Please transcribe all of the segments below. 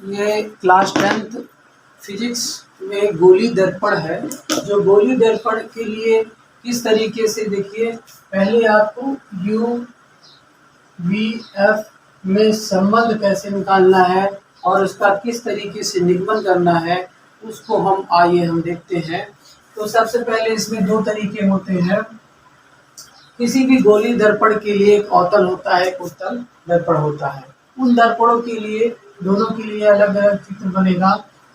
ये class 10th physics में गोली दर्पण है। जो गोली दर्पण के लिए किस तरीके से, देखिए पहले आपको यू वी एफ में संबंध कैसे निकालना है और उसका किस तरीके से निगमन करना है उसको हम देखते हैं। तो सबसे पहले इसमें दो तरीके होते हैं। किसी भी गोली दर्पण के लिए एक अवतल होता है, एक उत्तल दर्पण होता है। उन दर्पणों के लिए दोनों के लिए अलग अलग चित्र बनेगा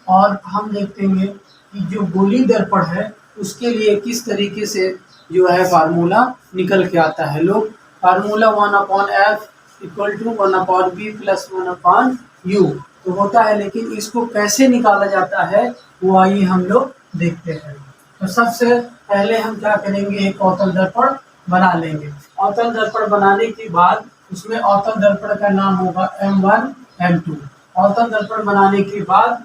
और हम देखेंगे कि जो गोली दर्पण है उसके लिए किस तरीके से जो है फार्मूला निकल के आता है। लोग formula 1/f equal to 1/b plus 1/u तो होता है, लेकिन इसको कैसे निकाला जाता है वो आइए हम लोग देखते हैं। तो सबसे पहले हम क्या करेंगे, एक अवतल दर्पण बना लेंगे। अवतल दर्पण बनाने के बाद उसमें अवतल दर्पण का नाम होगा M1 M2। अवतल दर्पण बनाने के बाद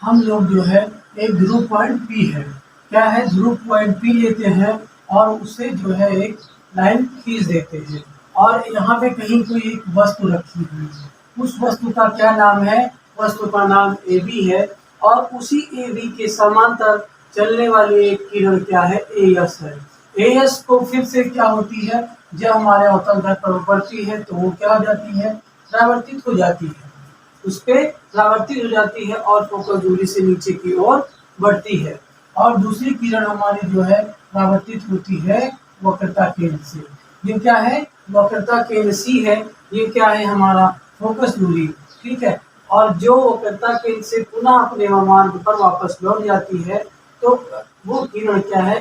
हम लोग जो है एक ध्रुव पॉइंट P है, क्या है, ध्रुव पॉइंट P लेते हैं और उससे जो है एक लाइन खींच देते हैं और यहाँ पे कहीं कोई एक वस्तु रखी हुई है। उस वस्तु का क्या नाम है, वस्तु का नाम AB है और उसी AB के समांतर चलने वाली एक किरण क्या है, AS है। AS को फिर से क्या होती है, जब हमारे अवतल दर्पण पर पड़ती है तो वो क्या हो जाती है, परावर्तित हो जाती है, उस पे परावर्तित हो जाती है और फोकस दूरी से नीचे की ओर बढ़ती है। और दूसरी किरण हमारी जो है परावर्तित होती है वक्रता केंद्र से। ये क्या है, वक्रता केंद्र C है, ये क्या है हमारा फोकस दूरी, ठीक है। और जो वक्रता केंद्र से पुनः अपने मार्ग पर वापस लौट जाती है तो वो किरण क्या है,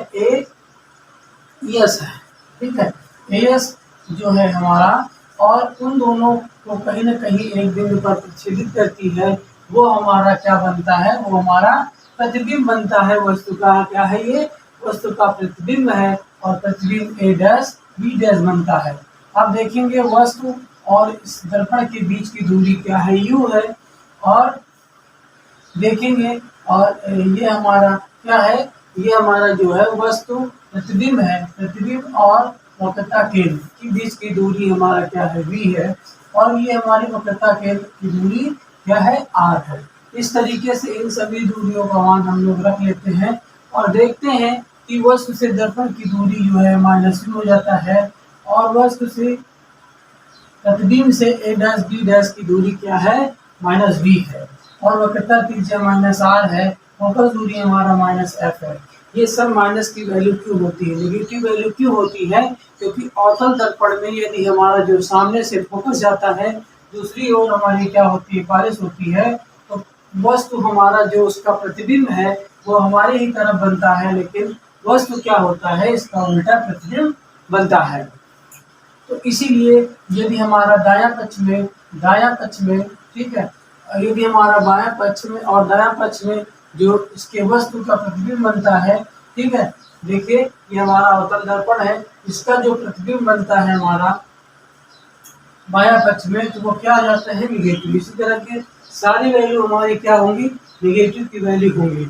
AS है, ठीक है। AS जो है हमारा, और उन दोनों को कहीं ना कहीं एक बिंदु पर प्रतिच्छेदित करती है, वो हमारा क्या बनता है, वो हमारा प्रतिबिंब बनता है। वस्तु का क्या है, ये वस्तु का प्रतिबिंब है और प्रतिबिंब A' B' बनता है। अब देखेंगे वस्तु और इस दर्पण के बीच की दूरी क्या है, U है, और देखेंगे और ये हमारा क्या है, ये हमारा जो है वस्तु प्रतिबिंब है, प्रतिबिंब और वक्रता केंद्र के बीच की दूरी हमारा क्या है, V है, और ये हमारी वक्रता केंद्र की दूरी क्या है, R है। इस तरीके से इन सभी दूरियों का मान हम लोग रख लेते हैं और देखते हैं कि वस्तु से दर्पण की दूरी जो है -U हो जाता है और वस्तु से प्रतिबिंब से A', B' की दूरी क्या है, -V है, और वक्रता त्रिज्या -R है, फोकस दूरी हमारा -F है। ये सब माइनस की वैल्यू क्यों होती है, नेगेटिव वैल्यू क्यों होती है, क्योंकि अवतल दर्पण में यदि हमारा जो सामने से फोकस जाता है, दूसरी ओर हमारी क्या होती है, बारिश होती है, तो वस्तु हमारा जो उसका प्रतिबिंब है वो हमारे ही तरफ बनता है, लेकिन वस्तु क्या होता है, इसका उल्टा प्रतिबिंब बनता है। तो इसीलिए यदि हमारा दायां पक्ष में, ठीक है, यदि हमारा बायां पक्ष में और दायां पक्ष में जो इसके वस्तु का प्रतिबिंब बनता है, ठीक है, देखिए ये हमारा अवतल दर्पण है, इसका जो प्रतिबिंब बनता है हमारा बायां पक्ष में, तो वो क्या आ जाता है, निगेटिव। इसी तरह के सारी वैल्यू हमारी क्या होंगी, निगेटिव की वैल्यू होंगी।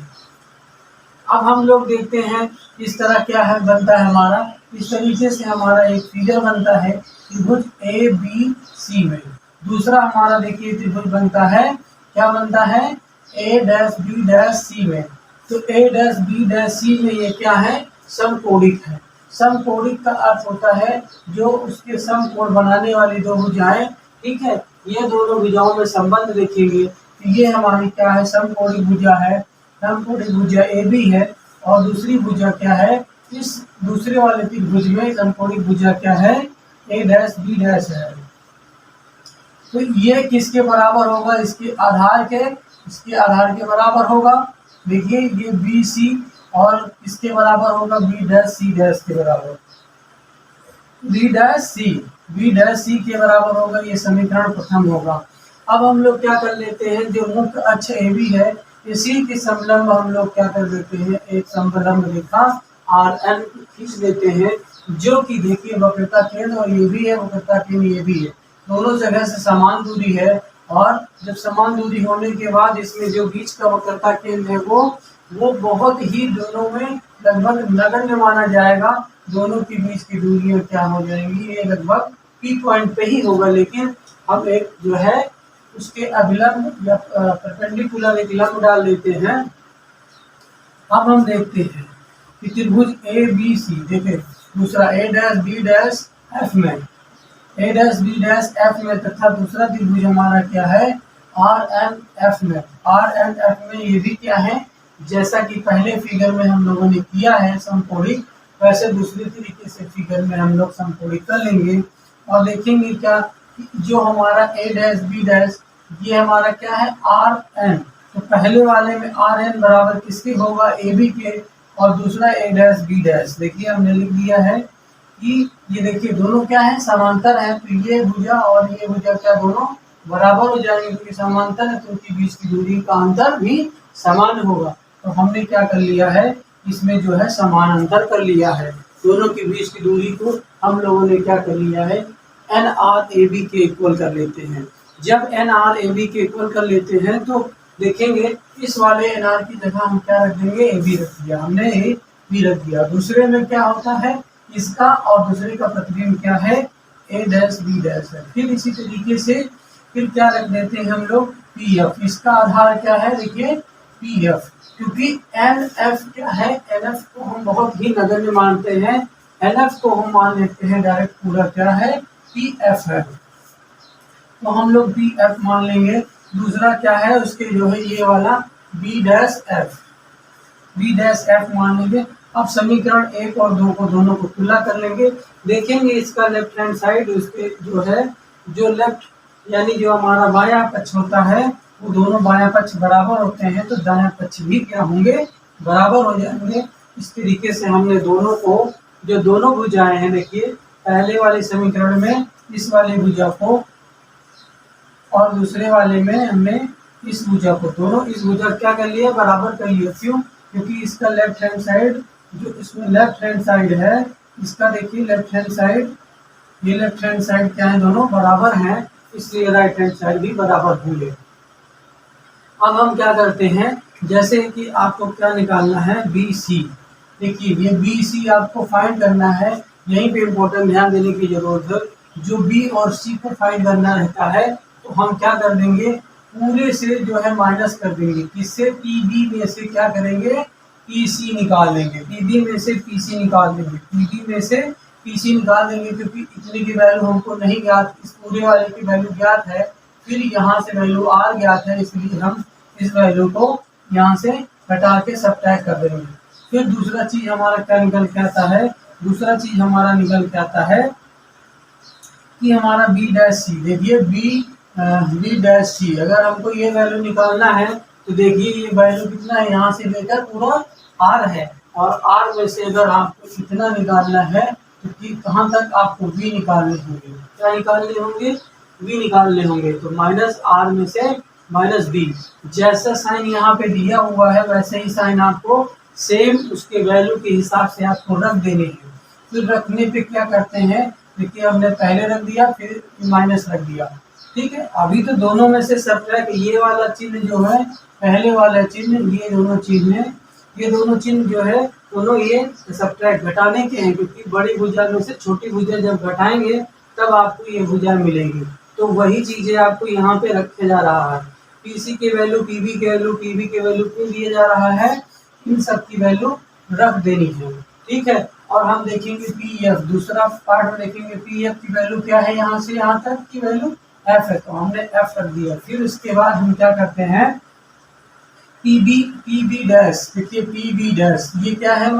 अब हम लोग देखते हैं इस तरह क्या है बनता है हमारा, इस तरीके से हमारा एक फिगर बनता है त्रिभुज ABC में। दूसरा हमारा देखिए त्रिभुज बनता है, क्या बनता है, A', B' में। तो A', B' में ये क्या है, समकोणिक है। समकोणिक का अर्थ होता है जो उसके समकोण बनाने वाली दो भुजाएं, ठीक है, ये दोनों भुजाओं में संबंध देखेंगे तो ये हमारी क्या है, समकोणिक भुजा है। समकोणिक भुजा AB है और दूसरी भुजा क्या है, इस दूसरे वाले त्रिभुज में समकोणिक भुजा क्या है, A', B' है। तो ये किसके बराबर होगा, इसके आधार के बराबर होगा। देखिए ये BC और इसके बराबर होगा B', C' के बराबर, B', C के बराबर होगा, ये समीकरण प्रथम होगा। अब हम लोग क्या कर लेते हैं, जो मुख्य अक्ष AB है, इसी के समलंब हम लोग क्या कर देते हैं, एक समलंब रेखा RN खींच देते हैं, जो कि देखिए वक्रता केंद्र और ये भी है, वक्रता केंद्र ये भी है, दोनों जगह से समान दूरी है। और जब समान दूरी होने के बाद इसमें जो बीच का वक्रता केंद्र है वो बहुत ही दोनों में लगभग नगण्य माना जाएगा। दोनों के बीच की दूरियां क्या हो जाएंगी, ये लगभग P पॉइंट पे ही होगा, लेकिन हम एक जो है उसके अभिलंब या परपेंडिकुलर एक लंब डाल देते हैं। अब हम देखते हैं कि त्रिभुज ए बी सी, देखें दूसरा ए डैश बी डैश एफ में, ए डैश बी डैश एफ में, तथा दूसरा त्रिभुज हमारा क्या है आर एन एफ में। आर एन एफ में ये भी क्या है, जैसा कि पहले फिगर में हम लोगों ने किया है समकोणिक, वैसे दूसरे तरीके से फिगर में हम लोग समकोणिक कर लेंगे और देखेंगे क्या जो हमारा ए डैश बी डैश ये हमारा क्या है आर एन। तो पहले वाले में आर एन बराबर किसके होगा, ए बी के, और दूसरा ए डैश बी डैश, देखिए हमने लिख दिया है कि ये देखिए दोनों क्या है समांतर है, तो ये भुजा और ये भुजा क्या दोनों बराबर हो जाएंगे, क्योंकि समांतर है तो उनके बीच की दूरी का अंतर भी समान होगा। तो हमने क्या कर लिया है, इसमें जो है समान अंतर कर लिया है, दोनों के बीच की दूरी को हम लोगों ने क्या कर लिया है एन आर ए बी के इक्वल कर लेते हैं। जब एन आर ए बी के इक्वल कर लेते हैं तो देखेंगे इस वाले एन आर की जगह हम क्या रख देंगे, ए बी रख दिया हमने, ए बी रख दिया। दूसरे में क्या होता है इसका और दूसरे का प्रतिबिंब क्या है ए डैश बी डैश है। फिर इसी तरीके से फिर क्या रख देते हैं हम लोग पी एफ, इसका आधार क्या है देखिए पी एफ, क्योंकि एन एफ क्या है, एन एफ को हम बहुत ही नगण्य मानते हैं, एन एफ को हम मान लेते हैं डायरेक्ट पूरा क्या है पी एफ है, तो हम लोग पी एफ मान लेंगे। दूसरा क्या है उसके जो है ये वाला B dash F, B dash F मान लेंगे। अब समीकरण 1 और 2 को दोनों को खुला कर लेंगे, देखेंगे इसका लेफ्ट हैंड साइड उसके जो है जो लेफ्ट यानी जो हमारा बायां पक्ष होता है वो दोनों बायां पक्ष बराबर होते हैं, तो दायां पक्ष भी क्या होंगे बराबर हो जाएंगे। इस तरीके से हमने दोनों को जो दोनों भुजाएं हैं देखिए पहले वाले समीकरण में इस वाली भुजा को और दूसरे वाले में हमने इस भुजा को, दोनों इस भुजा क्या कर लिया बराबर कर लिया। क्यों, क्योंकि इसका लेफ्ट हैंड साइड जो इसमें लेफ्ट हैंड साइड है इसका देखिए लेफ्ट हैंड साइड, ये लेफ्ट हैंड साइड क्या है दोनों बराबर हैं, इसलिए राइट हैंड साइड भी बराबर होंगे। अब हम क्या करते हैं, जैसे कि आपको क्या निकालना है बी सी, देखिए ये बी सी आपको फाइंड करना है, यहीं पे इम्पोर्टेंट ध्यान देने की जरूरत है। जो बी और सी को फाइंड करना रहता है तो हम क्या कर देंगे पूरे से जो है माइनस कर देंगे, किससे पी बी में से क्या करेंगे पी सी निकाल देंगे, पी बी में से पी सी निकाल देंगे, पी बी में से पी सी निकाल देंगे, क्योंकि इतने की वैल्यू हमको नहीं ज्ञात, इस पूरे वाले की वैल्यू ज्ञात है, फिर यहाँ से वैल्यू आर ज्ञात है, इसलिए हम इस वैल्यू को यहाँ से हटा के सब्ट्रैक्ट कर देंगे। फिर दूसरा चीज हमारा क्या निकल के आता है, दूसरा चीज हमारा निकल के आता है कि हमारा बी डैश सी, देखिए बी डैश सी, अगर हमको ये वैल्यू निकालना है तो देखिए ये वैल्यू कितना है यहाँ से लेकर पूरा आर है, और आर में से अगर आपको इतना निकालना है तो कहाँ तक आपको v निकालने होंगे, क्या निकालने होंगे v निकालने होंगे, तो माइनस आर में से माइनस बी, जैसा साइन यहाँ पे दिया हुआ है वैसे ही साइन आपको सेम उसके वैल्यू के हिसाब से आपको रख देने हैं। फिर रखने पे क्या करते हैं देखिए हमने पहले रख दिया फिर माइनस रख दिया, ठीक है। अभी तो दोनों में से सब्ट्रैक्ट ये वाला चिन्ह जो है पहले वाला चिन्ह, ये दोनों चिन्ह, ये दोनों चिन्ह जो है दोनों ये सब्ट्रैक्ट घटाने के हैं, क्योंकि बड़ी भुजा में से छोटी भुजा जब घटाएंगे तब आपको ये भुजा मिलेंगी। तो वही चीजें आपको यहाँ पे रखे जा रहा है, पीसी के वैल्यू पीबी के वैल्यू पीबी के वैल्यू क्यों दिया जा रहा है, इन सब की वैल्यू रख देनी है, ठीक है। और हम देखेंगे पी एफ, दूसरा पार्ट में देखेंगे पी एफ की वैल्यू क्या है, यहाँ से यहाँ तक की वैल्यू एफ है, तो हमने एफ रख दिया। फिर उसके बाद हम क्या करते हैं पी बी डैश, देखिए पी बी डैश ये क्या है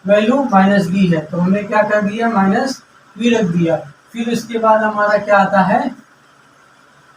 वैल्यू माइनस बी है, तो हमने क्या कर दिया माइनस बी रख दिया। फिर उसके बाद हमारा क्या आता है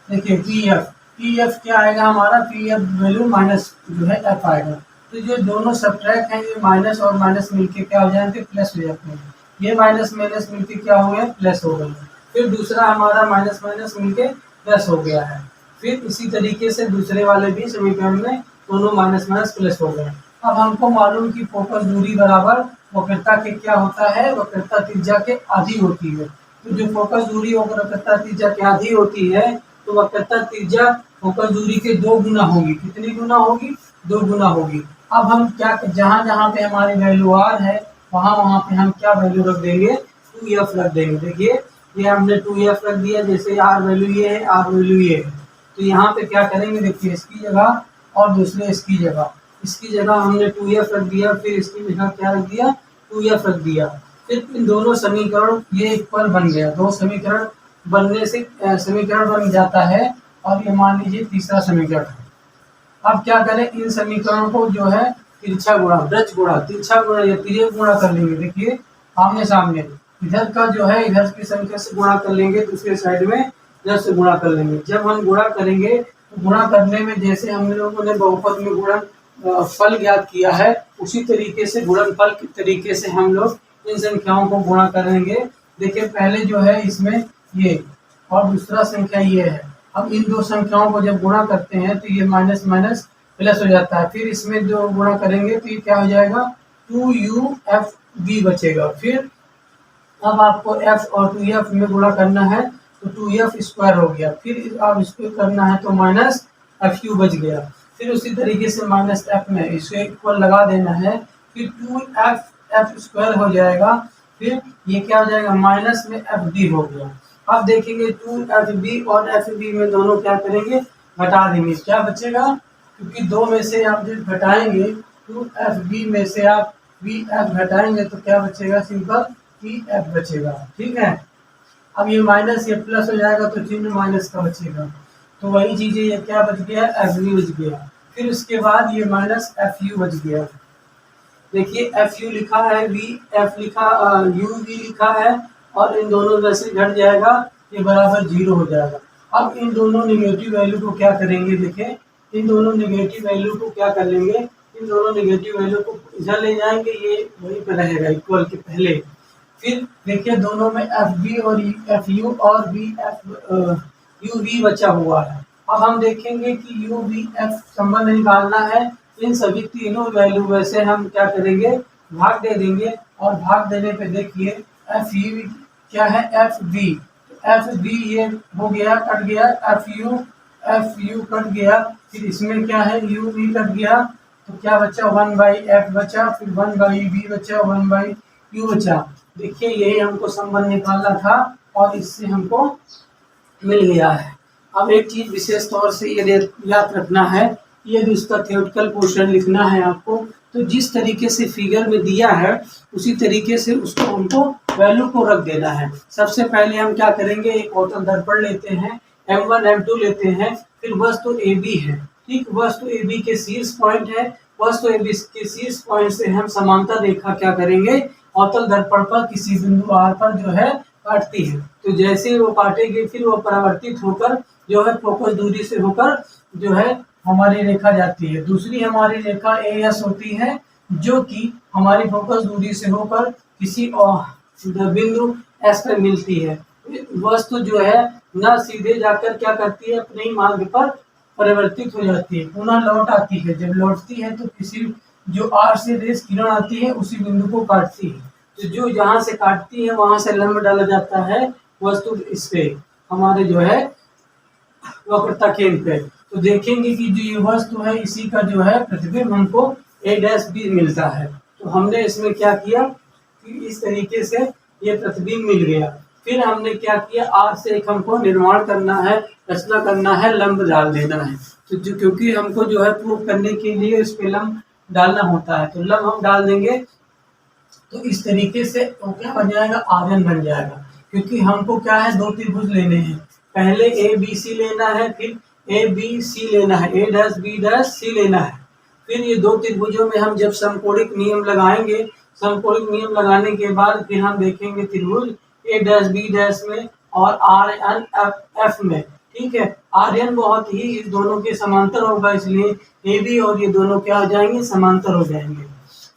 देखिए पी एफ क्या आएगा हमारा, पी एफ वैल्यू माइनस जो है एफ आएगा। तो जो दोनों सब्ट्रैक्ट हैं ये माइनस और माइनस मिलके क्या हो जाएंगे प्लस हो जाते हैं, ये माइनस माइनस मिलके क्या हो गया प्लस हो गए। फिर दूसरा हमारा माइनस माइनस मिलके प्लस हो गया है। फिर इसी तरीके से दूसरे वाले भी समीकरण में दोनों माइनस माइनस प्लस हो गए। अब हमको मालूम कि फोकस दूरी बराबर वक्रता के क्या होता है, वक्रता त्रिज्या के आधी होती है। तो जो फोकस दूरी वक्रता त्रिज्या के आधी होती है तो वक्रता त्रिज्या फोकस दूरी के 2 गुना होगी, कितनी गुना होगी 2 गुना होगी। अब हम क्या जहाँ जहाँ पे हमारी वैल्यू आर है वहाँ पे हम क्या वैल्यू रख देंगे 2f रख देंगे। देखिए ये हमने 2f रख दिया, जैसे आर वैल्यू ये है आर वैल्यू ये है, तो तो यहाँ पे क्या करेंगे, देखिए इसकी जगह और दूसरे इसकी जगह हमने 2f रख दिया, फिर इसकी जगह क्या रख दिया 2f रख दिया। फिर इन दोनों समीकरण ये इक्वल बन गया, दो समीकरण बनने से समीकरण बन जाता है और ये मान लीजिए तीसरा समीकरण है। अब क्या करें, इन समीकरणों को जो है तिरछा गुणा, ब्रज गुणा, तिरछा गुणा या तिर्यक गुणा कर लेंगे। देखिए आमने सामने इधर का जो है इधर की संख्या से गुणा कर लेंगे, दूसरे साइड में इधर से गुणा कर लेंगे। जब हम गुणा करेंगे तो गुणा करने में जैसे हम लोगों ने बहुपद में गुणन फल ज्ञात किया है, उसी तरीके से गुणनफल के तरीके से हम लोग इन संख्याओं को गुणा करेंगे। देखिए पहले जो है इसमें ये और दूसरा संख्या ये है। अब इन दो संख्याओं को जब गुणा करते हैं तो ये माइनस माइनस प्लस हो जाता है। फिर इसमें जो गुणा करेंगे तो ये क्या हो जाएगा 2uf बचेगा। फिर अब आपको f और 2f में गुणा करना है तो 2f स्क्वायर हो गया। फिर अब इसको करना है तो माइनस fu बच गया। फिर उसी तरीके से माइनस f में इसको इक्वल लगा देना है, फिर 2f स्क्वायर हो जाएगा। फिर ये क्या हो जाएगा माइनस में fd हो गया। अब देखेंगे 2fb और fb में दोनों क्या करेंगे घटा देंगे, क्या बचेगा, क्योंकि दो में से आप जब घटाएंगे 2fb में से आप bf घटाएंगे तो क्या बचेगा, सिंपल pf बचेगा। ठीक है, अब ये माइनस ये प्लस हो जाएगा तो चिन्ह माइनस का बचेगा, तो वही चीजें ये क्या बच गया fb बच गया। फिर उसके बाद ये माइनस fu बच गया। देखिए fu लिखा है, vf लिखा uv लिखा है और इन दोनों में से घट जाएगा, ये बराबर 0 हो जाएगा। अब इन दोनों निगेटिव वैल्यू को क्या करेंगे, देखें इन दोनों निगेटिव वैल्यू को क्या कर लेंगे, इन दोनों निगेटिव वैल्यू को इधर ले जाएंगे, ये वहीं पर रहेगा इक्वल के पहले। फिर देखिए दोनों में fb और fu और uv बचा हुआ है। अब हम देखेंगे कि uvf संबंध निकालना है, इन सभी तीनों वैल्यू में से हम क्या करेंगे भाग दे देंगे, और भाग देने पे देखिए fu क्या है fb ये हो गया कट गया, fu कट गया, फिर इसमें क्या है uv कट गया, तो क्या बचा 1/f बचा, फिर 1/v बचा, 1/u बचा। देखिए यही हमको संबंध निकालना था और इससे हमको मिल गया है। अब एक चीज विशेष तौर से ये याद रखना है, यदि उसका थ्योरेटिकल पोर्शन लिखना है आपको तो जिस तरीके से फिगर में दिया है उसी तरीके से उसको हमको वैल्यू को रख देना है। सबसे पहले हम क्या करेंगे, एक अवतल दर्पण लेते हैं, m1 m2 लेते हैं, फिर वस्तु AB है, ठीक, वस्तु AB के शीर्ष पॉइंट है, वस्तु AB के शीर्ष पॉइंट से हम समांतर रेखा क्या करेंगे अवतल दर्पण पर किसी बिंदु R पर जो है काटती है। तो जैसे वो काटेगी फिर वो परावर्तित होकर जो है फोकस दूरी से होकर जो है हमारी रेखा जाती है। दूसरी हमारी रेखा AS होती है जो कि हमारी फोकस दूरी से होकर किसी बिंदु S पर मिलती है। वस्तु जो है न सीधे जाकर क्या करती है अपने ही मार्ग पर परिवर्तित हो जाती है, पुनः लौट आती है। जब लौटती है तो किसी जो R से रेस किरण आती है उसी बिंदु को काटती है, तो जो जहाँ से काटती है वहां से लंब डाला जाता है वस्तु इस पे हमारे जो है वक्रता केंद्र पे। तो देखेंगे कि जो ये वस्तु है इसी का जो है प्रतिबिंब हमको a' मिलता है। तो हमने इसमें क्या किया कि इस तरीके से ये प्रतिबिंब मिल गया। फिर हमने क्या किया, R से एक हमको निर्माण करना है, रचना करना है, लंब डाल देना है। तो जो क्योंकि हमको जो है प्रूव करने के लिए इस पे लंब डालना होता है, तो लंब हम डाल देंगे तो इस तरीके से वो क्या बन जाएगा आर्यन बन जाएगा। क्योंकि हमको क्या है दो त्रिभुज लेने हैं, पहले ABC लेना है, फिर ABC लेना है, A', B' लेना है। फिर ये दो त्रिभुजों में हम जब समकोणिक नियम लगाएंगे, समकोणिक नियम लगाने के बाद फिर हम देखेंगे त्रिभुज A', B' में और RNF में, ठीक है। आर्यन बहुत ही इस दोनों के समांतर होगा, इसलिए AB और ये दोनों क्या हो जाएंगे समांतर हो जाएंगे,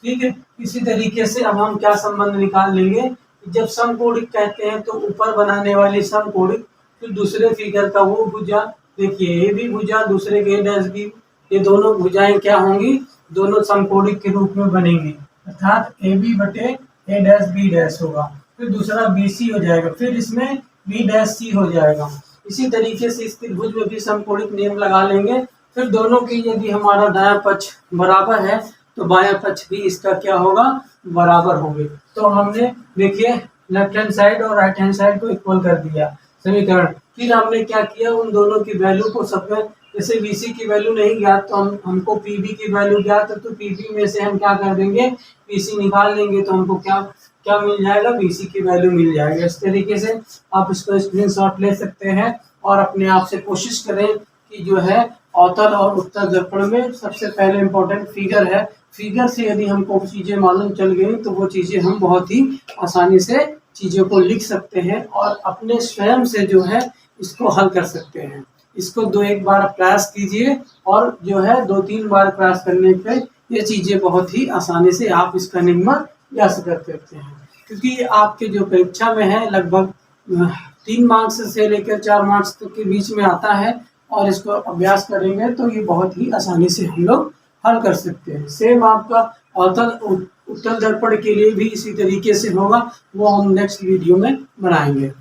ठीक है। इसी तरीके से अब हम क्या संबंध निकाल लेंगे, जब समकोणिक कहते हैं तो ऊपर बनाने वाली समकोणिक, फिर दूसरे फिगर का वो भुजा, देखिए AB भुजा दूसरे के A', ये दोनों भुजाएं क्या होंगी, दोनों समकोणिक के रूप में बनेंगी, अर्थात AB बटे A', होगा। फिर दूसरा BC हो जाएगा, फिर इसमें B', हो जाएगा। इसी तरीके से इस त्रिभुज में भी समकोणिक नियम लगा लेंगे। फिर दोनों की यदि हमारा दायां पक्ष बराबर है तो बायां पक्ष भी इसका क्या होगा बराबर होंगे। तो हमने देखिए लेफ्ट हैंड साइड और राइट हैंड साइड को इक्वल कर दिया। समीकरण। फिर हमने क्या किया, उन दोनों की वैल्यू को सब में, जैसे VC की वैल्यू नहीं ज्ञात तो हमको PV की वैल्यू ज्ञात है, तो PV में से हम क्या कर देंगे, VC निकाल लेंगे, तो हमको क्या क्या मिल जाएगा, VC की वैल्यू मिल जाएगा। इस तरीके से आप इसको स्क्रीनशॉट ले सकते हैं और अपने आप से कोशिश करें कि जो है अवतल और उत्तल दर्पण में सबसे पहले इम्पोर्टेंट फिगर है। फिगर से यदि हमको चीज़ें मालूम चल गई तो वो चीज़ें हम बहुत ही आसानी से चीज़ों को लिख सकते हैं और अपने स्वयं से जो है इसको हल कर सकते हैं। इसको 2-1 बार प्रयास कीजिए और जो है 2-3 बार प्रयास करने पे ये चीज़ें बहुत ही आसानी से आप इसका निगमा ज्ञात कर सकते हैं। क्योंकि आपके जो परीक्षा में है लगभग 3 मार्क्स से लेकर 4 मार्क्स तक के बीच में आता है और इसको अभ्यास करेंगे तो ये बहुत ही आसानी से हम लोग हल कर सकते हैं। सेम आपका उत्तल दर्पण के लिए भी इसी तरीके से होगा, वो हम नेक्स्ट वीडियो में बनाएंगे।